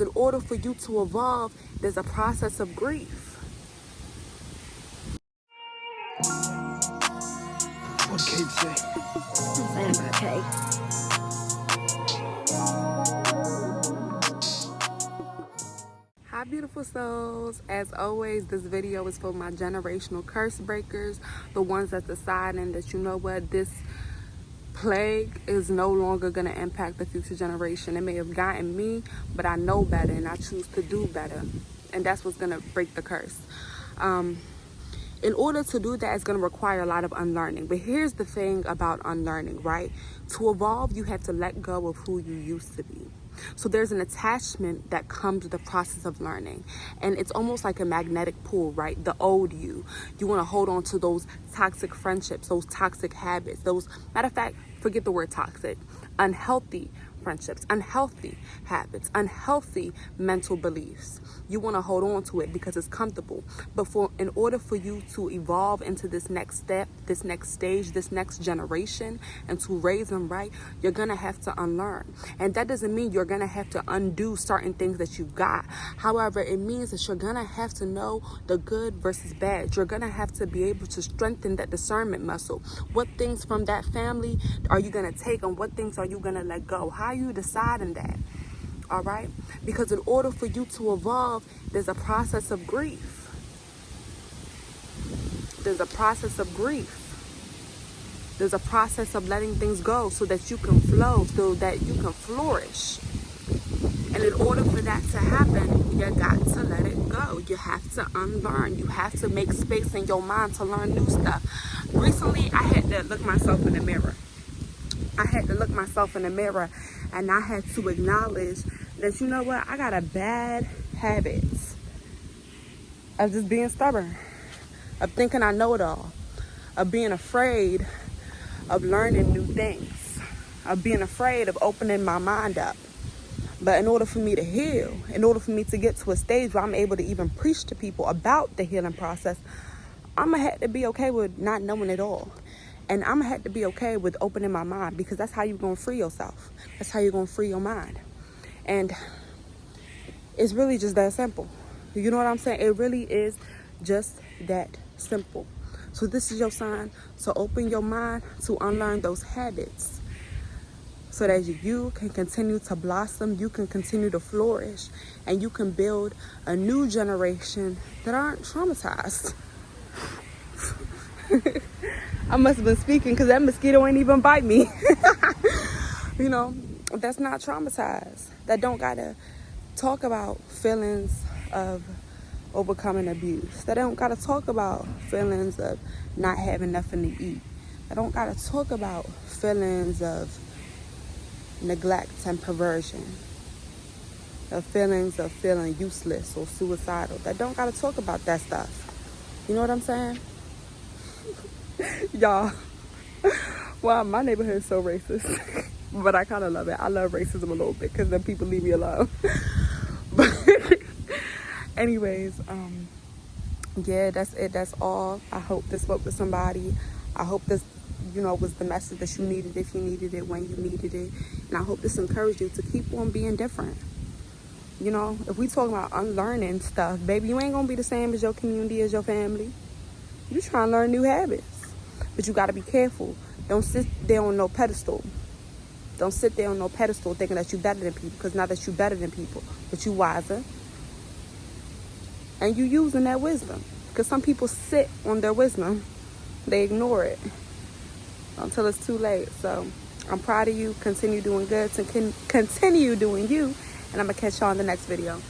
In order for you to evolve, there's a process of grief. What Kate say? I'm saying about Kate. Hi beautiful souls. As always, this video is for my generational curse breakers, the ones that's deciding that, you know what, this plague is no longer going to impact the future generation. It may have gotten me, but I know better and I choose to do better, and that's what's going to break the curse. In order to do that, it's going to require a lot of unlearning. But here's the thing about unlearning, right? To evolve, you have to let go of who you used to be. So there's an attachment that comes with the process of learning. And it's almost like a magnetic pull, right? The old you. You want to hold on to those toxic friendships, those toxic habits, those, matter of fact, forget the word toxic, unhealthy friendships, unhealthy habits, unhealthy mental beliefs. You want to hold on to it because it's comfortable. But in order for you to evolve into this next step, this next stage, this next generation, and to raise them right, you're going to have to unlearn. And that doesn't mean you're going to have to undo certain things that you got. However, it means that you're going to have to know the good versus bad. You're going to have to be able to strengthen that discernment muscle. What things from that family are you going to take, and what things are you going to let go? How are you deciding that? All right? Because in order for you to evolve, there's a process of grief. There's a process of grief. There's a process of letting things go so that you can flow, so that you can flourish. And in order for that to happen, you got to let it go. You have to unlearn. You have to make space in your mind to learn new stuff. Recently, I had to look myself in the mirror. And I had to acknowledge that, you know what, I got a bad habit of just being stubborn, of thinking I know it all, of being afraid of learning new things, of being afraid of opening my mind up. But in order for me to heal, in order for me to get to a stage where I'm able to even preach to people about the healing process, I'm going to have to be okay with not knowing it all. And I'm going to have to be okay with opening my mind, because that's how you're going to free yourself. That's how you're going to free your mind. And it's really just that simple. You know what I'm saying? It really is just that simple. So this is your sign. So open your mind to unlearn those habits so that you can continue to blossom, you can continue to flourish, and you can build a new generation that aren't traumatized. I must have been speaking because that mosquito ain't even bite me. You know, that's not traumatized. That don't gotta talk about feelings of overcoming abuse. That don't gotta talk about feelings of not having nothing to eat. I don't gotta talk about feelings of neglect and perversion. Of feelings of feeling useless or suicidal. That don't gotta talk about that stuff. You know what I'm saying? Y'all, wow, my neighborhood is so racist. But I kind of love it. I love racism a little bit because then people leave me alone. But anyways, yeah, that's it. That's all. I hope this spoke to somebody. I hope this, you know, was the message that you needed, if you needed it, when you needed it. And I hope this encouraged you to keep on being different. You know, if we talking about unlearning stuff, baby, you ain't going to be the same as your community, as your family. You trying to learn new habits. But you got to be careful. Don't sit there on no pedestal. Don't sit there on no pedestal thinking that you're better than people, because not that you're better than people, but you wiser. And you using that wisdom. Because some people sit on their wisdom. They ignore it until it's too late. So I'm proud of you. Continue doing good. Continue doing you. And I'm going to catch y'all in the next video.